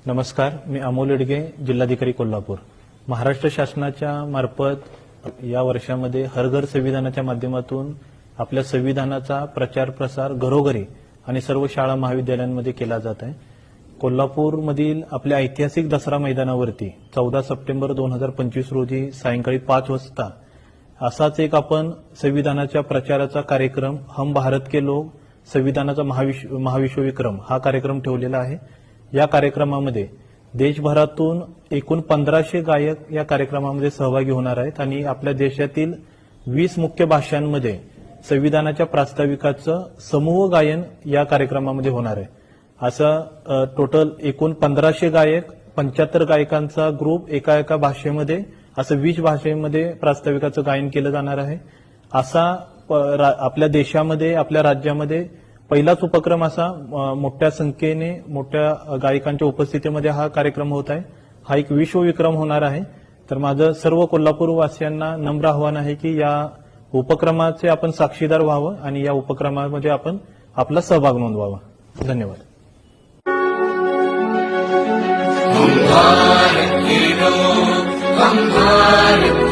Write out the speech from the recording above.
नमस्कार, मी अमोल येडगे, जिल्हाधिकारी कोल्हापूर. महाराष्ट्र शासनाच्या मार्फत या वर्षामध्ये हर घर संविधानाच्या माध्यमातून आपल्या संविधानाचा प्रचार प्रसार घरोघरी आणि सर्व शाळा महाविद्यालयांमध्ये केला जात आहे. कोल्हापूरमधील आपल्या ऐतिहासिक दसरा मैदानावरती 14 सप्टेंबर 2025 रोजी सायंकाळी 5 वाजता असाच एक आपण संविधानाच्या प्रचाराचा कार्यक्रम हम भारत के लोग संविधानाचा महाविश्वविक्रम हा कार्यक्रम ठेवलेला आहे. या कार्यक्रमामध्ये देशभरातून एकूण 1500 गायक या कार्यक्रमामध्ये सहभागी होणार आहेत आणि आपल्या देशातील 20 मुख्य भाषांमध्ये संविधानाच्या प्रास्ताविकाचं समूह गायन या कार्यक्रमामध्ये होणार आहे. असं टोटल एकूण 1500 गायक, 75 गायकांचा ग्रुप एका भाषेमध्ये असं 20 भाषेमध्ये प्रास्ताविकाचं गायन केलं जाणार आहे. असा आपल्या देशामध्ये, आपल्या राज्यामध्ये पहिलाच उपक्रम असा मोठ्या संख्येने मोठ्या गायकांच्या उपस्थितीमध्ये हा कार्यक्रम होत आहे. हा एक विश्वविक्रम होणार आहे. तर माझं सर्व कोल्हापूर वासियांना नम्र आव्हान आहे की या उपक्रमाचे आपण साक्षीदार व्हावं आणि या उपक्रमामध्ये आपण आपला सहभाग नोंदवावा. धन्यवाद. हम भारत के लोग, हम भारत